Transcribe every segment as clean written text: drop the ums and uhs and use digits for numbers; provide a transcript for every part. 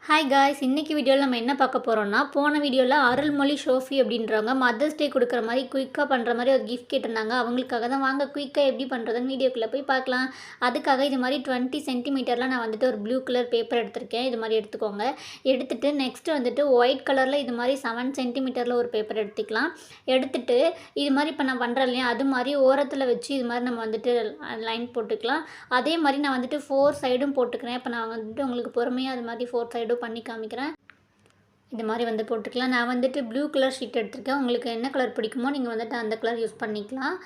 Hi guys, இன்றைக்கி வீடியோவில் நம்ம என்ன பார்க்க போகிறோம்னா, போன வீடியோவில் அருள்மொழி ஷோஃபி அப்படின்றவங்க மதர்ஸ் டே கொடுக்குற மாதிரி குயிக்காக பண்ணுற மாதிரி ஒரு கிஃப்ட் கேட்டிருந்தாங்க. அவங்களுக்காக தான் வாங்க குயிக்காக எப்படி பண்ணுறதுன்னு வீடியோக்குள்ளே போய் பார்க்கலாம். அதுக்காக இது மாதிரி 20 சென்டிமீட்டரில் நான் வந்துட்டு ஒரு ப்ளூ கலர் பேப்பர் எடுத்திருக்கேன். இது மாதிரி எடுத்துக்கோங்க. எடுத்துகிட்டு நெக்ஸ்ட்டு வந்துட்டு ஒயிட் கலரில் இது மாதிரி 7 சென்டிமீட்டரில் ஒரு பேப்பர் எடுத்துக்கலாம். எடுத்துகிட்டு இது மாதிரி இப்போ நான் பண்ணுறேன் இல்லையா, அது மாதிரி ஓரத்தில் வச்சு இது மாதிரி நம்ம வந்துட்டு லைன் போட்டுக்கலாம். அதே மாதிரி நான் வந்துட்டு 4 சைடும் போட்டுக்கிறேன். இப்போ நான் வந்துட்டு உங்களுக்கு பொறுமையாக அது மாதிரி 4 சைடும் பண்ணி காமிக்கிறேன். இது மாதிரி வந்து போட்டுக்கலாம். நான் வந்துட்டு ப்ளூ கலர் ஷீட் எடுத்திருக்கேன். உங்களுக்கு என்ன கலர் பிடிக்குமோ நீங்கள் வந்துட்டு அந்த கலர் யூஸ் பண்ணிக்கலாம்.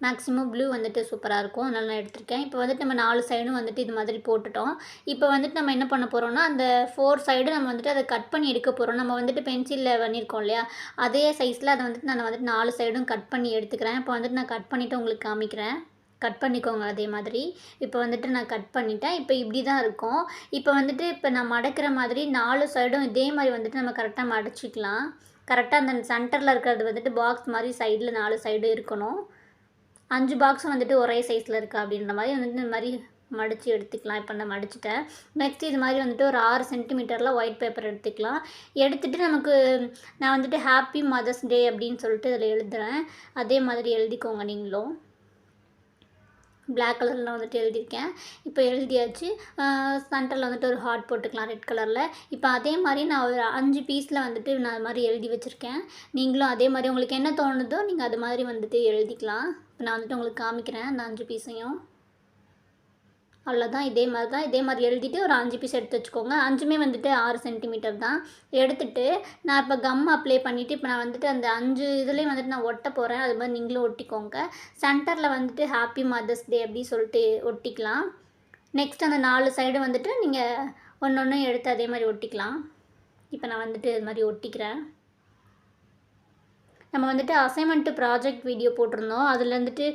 மேக்ஸிமம் ப்ளூ வந்துட்டு சூப்பராக இருக்கும், அதனால் நான் எடுத்திருக்கேன். இப்போ வந்துட்டு நம்ம 4 சைடும் வந்துட்டு இது மாதிரி போட்டுட்டோம். இப்போ வந்துட்டு நம்ம என்ன பண்ண போகிறோம்னா, அந்த 4 சைடு நம்ம வந்துட்டு அதை கட் பண்ணி எடுக்க போகிறோம். நம்ம வந்துட்டு பென்சிலில் பண்ணியிருக்கோம் இல்லையா, அதே சைஸில் அதை வந்துட்டு நான் வந்துட்டு 4 சைடும் கட் பண்ணி எடுத்துக்கிறேன். இப்போ வந்துட்டு நான் கட் பண்ணிவிட்டு உங்களுக்கு காமிக்கிறேன். கட் பண்ணிக்கோங்க அதே மாதிரி. இப்போ வந்துட்டு நான் கட் பண்ணிட்டேன். இப்போ இப்படி தான் இருக்கும். இப்போ வந்துட்டு இப்போ நான் மடக்கிற மாதிரி 4 சைடும் இதே மாதிரி வந்துட்டு நம்ம கரெக்டாக மடிச்சிக்கலாம். கரெக்டாக அந்த சென்டரில் இருக்கிறது வந்துட்டு பாக்ஸ் மாதிரி சைடில் 4 சைடு இருக்கணும். 5 பாக்ஸும் வந்துட்டு ஒரே சைஸில் இருக்கா அப்படின்ற மாதிரி வந்துட்டு இந்த மாதிரி மடித்து எடுத்துக்கலாம். இப்போ நான் மடிச்சிட்டேன். நெக்ஸ்ட் இது மாதிரி வந்துட்டு ஒரு 6 சென்டிமீட்டரில் ஒயிட் பேப்பர் எடுத்துக்கலாம். எடுத்துகிட்டு நமக்கு நான் வந்துட்டு ஹாப்பி மதர்ஸ் டே அப்படின்னு சொல்லிட்டு இதில் எழுதுகிறேன். அதே மாதிரி எழுதிக்கோங்க நீங்களும். பிளாக் கலரில் வந்துட்டு எழுதியிருக்கேன். இப்போ எழுதியாச்சு. சென்டரில் வந்துட்டு ஒரு ஹார்ட் போட்டுக்கலாம் ரெட் கலரில். இப்போ அதே மாதிரி நான் ஒரு 5 பீஸில் வந்துட்டு நான் அது மாதிரி எழுதி வச்சுருக்கேன். நீங்களும் அதே மாதிரி உங்களுக்கு என்ன தோணுதோ நீங்கள் அது மாதிரி வந்துட்டு எழுதிக்கலாம். இப்போ நான் வந்துட்டு உங்களுக்கு காமிக்கிறேன் அந்த 5 பீஸையும். அவ்வளோதான். இதே மாதிரி எழுதிட்டு ஒரு 5 பீஸ் எடுத்து வச்சுக்கோங்க. 5மே வந்துட்டு 6 சென்டிமீட்டர் தான். எடுத்துகிட்டு நான் இப்போ கம் அப்ளை பண்ணிவிட்டு இப்போ நான் வந்துட்டு அந்த 5 இதுலேயும் வந்துட்டு நான் ஒட்ட போகிறேன். அது மாதிரி நீங்களும் ஒட்டிக்கோங்க. சென்டரில் வந்துட்டு ஹாப்பி மதர்ஸ் டே அப்படி சொல்லிட்டு ஒட்டிக்கலாம். நெக்ஸ்ட் அந்த 4 சைடு வந்துட்டு நீங்கள் ஒன்று எடுத்து அதே மாதிரி ஒட்டிக்கலாம். இப்போ நான் வந்துட்டு இது மாதிரி ஒட்டிக்கிறேன். நம்ம வந்துட்டு அசைன்மெண்ட்டு ப்ராஜெக்ட் வீடியோ போட்டிருந்தோம். அதில் வந்துட்டு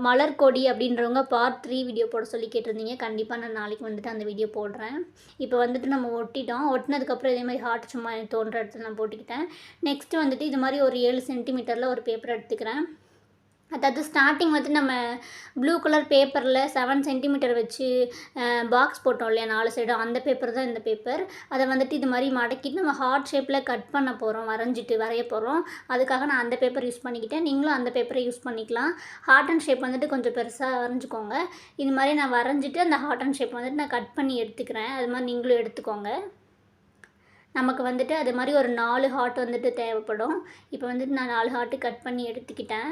மலர் கொடி அப்படின்றவங்க பார்ட் 3 வீடியோ போட சொல்லி கேட்டிருந்தீங்க. கண்டிப்பாக நான் நாளைக்கு வந்துட்டு அந்த வீடியோ போடுறேன். இப்போ வந்துட்டு நம்ம ஒட்டிட்டோம். ஒட்டினதுக்கப்புறம் இதே மாதிரி ஹார்ட் சும்மா தோன்ற இடத்துல நான் போட்டுக்கிட்டேன். நெக்ஸ்ட்டு வந்துட்டு இது மாதிரி ஒரு 7 சென்டிமீட்டரில் ஒரு பேப்பர் எடுத்துக்கிறேன். அதாவது ஸ்டார்டிங் வந்து நம்ம ப்ளூ கலர் பேப்பரில் 7 சென்டிமீட்டர் வச்சு பாக்ஸ் போட்டோம் இல்லையா 4 சைடும், அந்த பேப்பர் தான் இந்த பேப்பர். அதை வந்துட்டு இது மாதிரி மடக்கிட்டு நம்ம ஹார்ட் ஷேப்பில் கட் பண்ண போகிறோம், வரைய போகிறோம். அதுக்காக நான் அந்த பேப்பர் யூஸ் பண்ணிக்கிட்டேன். நீங்களும் அந்த பேப்பரை யூஸ் பண்ணிக்கலாம். ஹார்ட் அண்ட் ஷேப் வந்துட்டு கொஞ்சம் பெருசாக வரைஞ்சிக்கோங்க. இது மாதிரி நான் வரைஞ்சிட்டு அந்த ஹார்ட் அண்ட் ஷேப் வந்துட்டு நான் கட் பண்ணி எடுத்துக்கிறேன். அது மாதிரி நீங்களும் எடுத்துக்கோங்க. நமக்கு வந்துட்டு அது மாதிரி ஒரு 4 ஹார்ட் வந்துட்டு தேவைப்படும். இப்போ வந்துட்டு நான் 4 ஹார்ட்டு கட் பண்ணி எடுத்துக்கிட்டேன்.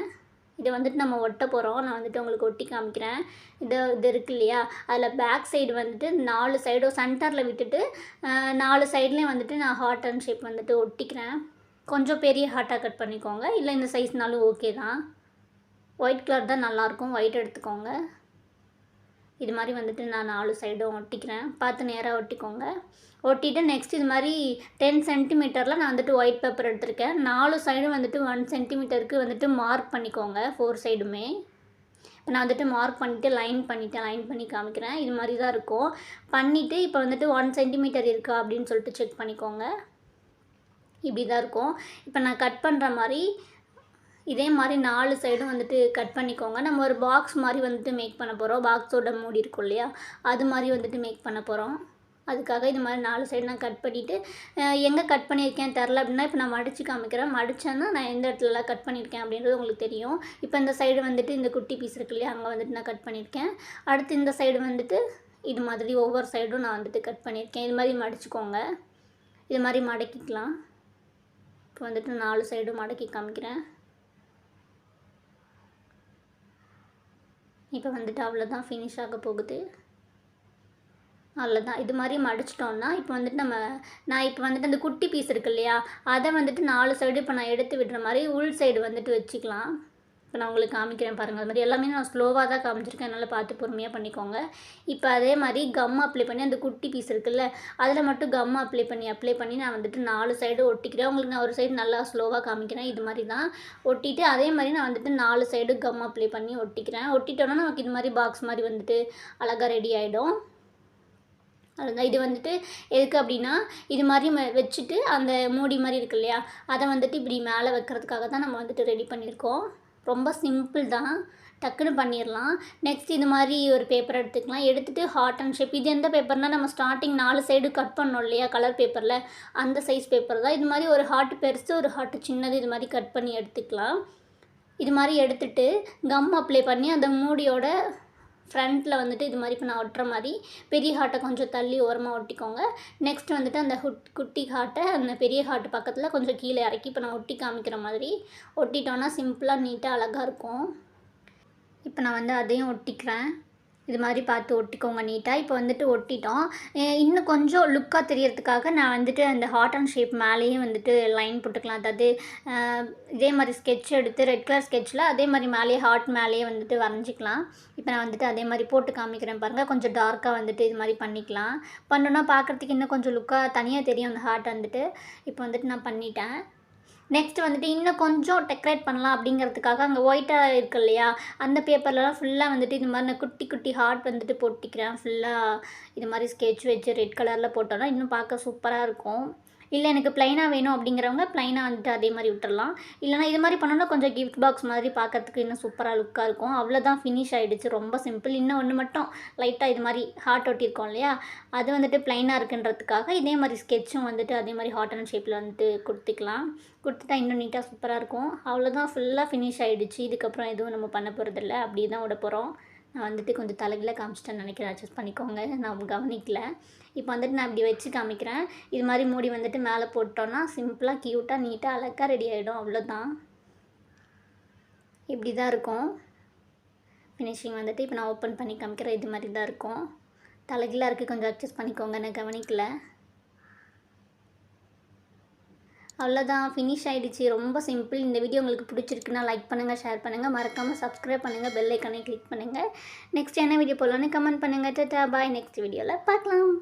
இதை வந்துட்டு நம்ம ஒட்ட போகிறோம். நான் வந்துட்டு உங்களுக்கு ஒட்டி காமிக்கிறேன். இது இருக்குது இல்லையா, அதில் பேக் சைடு வந்துட்டு 4 சைடும் சென்டரில் விட்டுட்டு 4 சைட்லேயும் வந்துட்டு நான் ஹார்ட் அண்ட் ஷேப் வந்துட்டு ஒட்டிக்கிறேன். கொஞ்சம் பெரிய ஹார்ட்டாக கட் பண்ணிக்கோங்க, இல்லை இந்த சைஸ்னாலும் ஓகே தான். ஒயிட் கலர் தான் நல்லாயிருக்கும், ஒயிட் எடுத்துக்கோங்க. இது மாதிரி வந்துட்டு நான் 4 சைடும் ஒட்டிக்கிறேன். பார்த்து நேராக ஒட்டிக்கோங்க. ஒட்டிட்டு நெக்ஸ்ட் இது மாதிரி 10 சென்டிமீட்டரில் நான் வந்துட்டு ஒயிட் பேப்பர் எடுத்திருக்கேன். 4 சைடும் வந்துட்டு 1 சென்டிமீட்டருக்கு வந்துட்டு மார்க் பண்ணிக்கோங்க 4 சைடுமே. இப்போ நான் வந்துட்டு மார்க் பண்ணிவிட்டு லைன் பண்ணி காமிக்கிறேன். இது மாதிரி தான் இருக்கும். பண்ணிவிட்டு இப்போ வந்துட்டு 1 சென்டிமீட்டர் இருக்கா அப்படின்னு சொல்லிட்டு செக் பண்ணிக்கோங்க. இப்படி தான் இருக்கும். இப்போ நான் கட் பண்ணுற மாதிரி இதே மாதிரி 4 சைடும் வந்துட்டு கட் பண்ணிக்கோங்க. நம்ம ஒரு பாக்ஸ் மாதிரி வந்துட்டு மேக் பண்ண போகிறோம். பாக்ஸோட மூடி இருக்கும் இல்லையா, அது மாதிரி வந்துட்டு மேக் பண்ண போகிறோம். அதுக்காக இது மாதிரி 4 சைடு நான் கட் பண்ணிவிட்டு எங்கே கட் பண்ணியிருக்கேன் தெரில அப்படின்னா இப்போ நான் மடித்து காமிக்கிறேன். மடித்தேன்னா நான் எந்த இடத்துலலாம் கட் பண்ணியிருக்கேன் அப்படின்றது உங்களுக்கு தெரியும். இப்போ இந்த சைடு வந்துட்டு இந்த குட்டி பீஸ் இருக்கு இல்லையா, அங்கே வந்துட்டு நான் கட் பண்ணியிருக்கேன். அடுத்து இந்த சைடு வந்துட்டு இது மாதிரி ஒவ்வொரு சைடும் நான் வந்துட்டு கட் பண்ணியிருக்கேன். இது மாதிரி மடிச்சுக்கோங்க. இது மாதிரி மடக்கிக்கலாம். இப்போ வந்துட்டு 4 சைடும் மடக்கி காமிக்கிறேன். இப்போ வந்துட்டு அவ்வளோதான், ஃபினிஷ் ஆக போகுது. அவ்வளோதான். இது மாதிரி மடிச்சிட்டோம்னா இப்போ வந்துட்டு நான் இப்போ வந்துட்டு அந்த குட்டி பீஸ் இருக்கு இல்லையா, அதை வந்துட்டு 4 சைடு இப்போ நான் எடுத்து விடுற மாதிரி உள் சைடு வந்துட்டு வச்சுக்கலாம். இப்போ நான் உங்களுக்கு காமிக்கிறேன் பாருங்கள். அது மாதிரி எல்லாமே நான் ஸ்லோவாக தான் காமிச்சிருக்கேன், அதனால் பார்த்து பொறுமையாக பண்ணிக்கோங்க. இப்போ அதே மாதிரி கம் அப்ளை பண்ணி அந்த குட்டி பீஸ் இருக்குல்ல, அதில் மட்டும் கம் அப்ளை பண்ணி நான் வந்துட்டு 4 சைடு ஒட்டிக்கிறேன். உங்களுக்கு நான் ஒரு சைடு நல்லா ஸ்லோவாக காமிக்கிறேன். இது மாதிரி தான் ஒட்டிட்டு அதே மாதிரி நான் வந்துட்டு 4 சைடு கம் அப்ளை பண்ணி ஒட்டிக்கிறேன். ஒட்டிட்டோன்னா நமக்கு இது மாதிரி பாக்ஸ் மாதிரி வந்துட்டு அழகாக ரெடி ஆகிடும். அதுதான் இது வந்துட்டு எதுக்கு அப்படின்னா, இது மாதிரி வச்சுட்டு அந்த மூடி மாதிரி இருக்கு இல்லையா, அதை வந்துட்டு இப்படி மேலே வைக்கிறதுக்காக தான் நம்ம வந்துட்டு ரெடி பண்ணியிருக்கோம். ரொம்ப சிம்பிள் தான். டக்குன்னு பண்ணிடலாம். நெக்ஸ்ட் இது மாதிரி ஒரு பேப்பர் எடுத்துக்கலாம். எடுத்துகிட்டு ஹார்ட் அண்ட் ஷேப் இது எந்த பேப்பர்னால் நம்ம ஸ்டார்டிங் 4 சைடு கட் பண்ணோம் இல்லையா கலர் பேப்பரில், அந்த சைஸ் பேப்பர் தான். இது மாதிரி ஒரு ஹார்ட் பெருசு ஒரு ஹார்ட் சின்னது இது மாதிரி கட் பண்ணி எடுத்துக்கலாம். இது மாதிரி எடுத்துகிட்டு கம் அப்ளை பண்ணி அந்த மூடியோட ஃப்ரண்ட்டில் வந்துட்டு இது மாதிரி இப்போ நான் ஒட்டுற மாதிரி பெரிய ஹார்ட்டை கொஞ்சம் தள்ளி ஓரமாக ஒட்டிக்கோங்க. நெக்ஸ்ட் வந்துட்டு அந்த குட்டி ஹார்ட்டை அந்த பெரிய ஹார்ட் பக்கத்தில் கொஞ்சம் கீழே இறக்கி இப்போ நான் ஒட்டி காமிக்கிற மாதிரி ஒட்டிட்டோன்னா சிம்பிளாக நீட்டாக அழகாக இருக்கும். இப்போ நான் வந்து அதையும் ஒட்டிக்கிறேன். இது மாதிரி பார்த்து ஒட்டிக்கோங்க நீட்டாக. இப்போ வந்துட்டு ஒட்டிட்டோம். இன்னும் கொஞ்சம் லுக்காக தெரியறதுக்காக நான் வந்துட்டு அந்த ஹார்ட் அண்ட் ஷேப் மேலேயே வந்துட்டு லைன் போட்டுக்கலாம். அதாவது இதே மாதிரி ஸ்கெட்ச் எடுத்து ரெட் கலர் ஸ்கெட்சில் அதே மாதிரி மேலேயே ஹார்ட் மேலேயே வந்துட்டு வரைஞ்சிக்கலாம். இப்போ நான் வந்துட்டு அதே மாதிரி போட்டு காமிக்கிறேன் பாருங்கள். கொஞ்சம் டார்க்காக வந்துட்டு இது மாதிரி பண்ணிக்கலாம். பண்ணோன்னா பார்க்குறதுக்கு இன்னும் கொஞ்சம் லுக்காக தனியாக தெரியும் அந்த ஹார்ட் வந்துட்டு. இப்போ வந்துட்டு நான் பண்ணிட்டேன். நெக்ஸ்ட் வந்துட்டு இன்னும் கொஞ்சம் டெக்கரேட் பண்ணலாம் அப்படிங்கிறதுக்காக அங்கே ஒயிட்டாக இருக்குது இல்லையா, அந்த பேப்பர்லலாம் ஃபுல்லாக வந்துட்டு இது மாதிரி நான் குட்டி குட்டி ஹார்ட் வந்துட்டு போட்டிக்கிறேன். ஃபுல்லாக இது மாதிரி ஸ்கெட்ச் வச்சு ரெட் கலரில் போட்டோன்னா இன்னும் பார்க்க சூப்பராக இருக்கும். இல்லை எனக்கு ப்ளைனாக வேணும் அப்படிங்கிறவங்க ப்ளைனாக வந்துட்டு அதே மாதிரி விட்டுறலாம். இல்லைனா இது மாதிரி பண்ணோன்னா கொஞ்சம் கிஃப்ட் பாக்ஸ் மாதிரி பார்க்கறதுக்கு இன்னும் சூப்பராக லுக்காக இருக்கும். அவ்வளோதான், ஃபினிஷ் ஆகிடுச்சு. ரொம்ப சிம்பிள். இன்னும் ஒன்று மட்டும் லைட்டாக இது மாதிரி ஹார்ட் ஒட்டியிருக்கோம் இல்லையா, அது வந்துட்டு ப்ளைனாக இருக்குன்றதுக்காக இதே மாதிரி ஸ்கெட்சும் வந்துட்டு அதே மாதிரி ஹார்ட் அண்ட் ஷேப்பில் வந்துட்டு கொடுத்துக்கலாம். கொடுத்துட்டா இன்னும் நீட்டாக சூப்பராக இருக்கும். அவ்வளோதான், ஃபுல்லாக ஃபினிஷ் ஆகிடுச்சு. இதுக்கப்புறம் எதுவும் நம்ம பண்ண போகிறதில்ல, அப்படியே தான் விட போகிறோம். நான் வந்துட்டு கொஞ்சம் தலைகீழ காமிச்சிட்டேன்னு நினைக்கிறேன், அட்ஜஸ்ட் பண்ணிக்கோங்க, நான் கவனிக்கல. இப்போ வந்துட்டு நான் இப்படி வச்சு காமிக்கிறேன். இது மாதிரி மூடி வந்துட்டு மேலே போட்டோன்னா சிம்பிளாக க்யூட்டாக நீட்டாக அழகாக ரெடி ஆகிடும். அவ்வளோதான், இப்படி தான் இருக்கும் ஃபினிஷிங் வந்துட்டு. இப்போ நான் ஓப்பன் பண்ணி காமிக்கிறேன். இது மாதிரி தான் இருக்கும். தலைகீழாக இருக்குது, கொஞ்சம் அட்ஜஸ்ட் பண்ணிக்கோங்க, நான் கவனிக்கல. அவ்வளோதான், ஃபினிஷ் ஆகிடுச்சு. ரொம்ப சிம்பிள். இந்த வீடியோ உங்களுக்கு பிடிச்சிருக்குன்னா லைக் பண்ணுங்கள், ஷேர் பண்ணுங்கள், மறக்காமல் சப்ஸ்கிரைப் பண்ணுங்கள், பெல் ஐக்கானை கிளிக் பண்ணுங்கள். நெக்ஸ்ட் என்ன வீடியோ போடலான்னு கமெண்ட் பண்ணுங்கள். டாடா பாய். நெக்ஸ்ட் வீடியோவில் பார்க்கலாம்.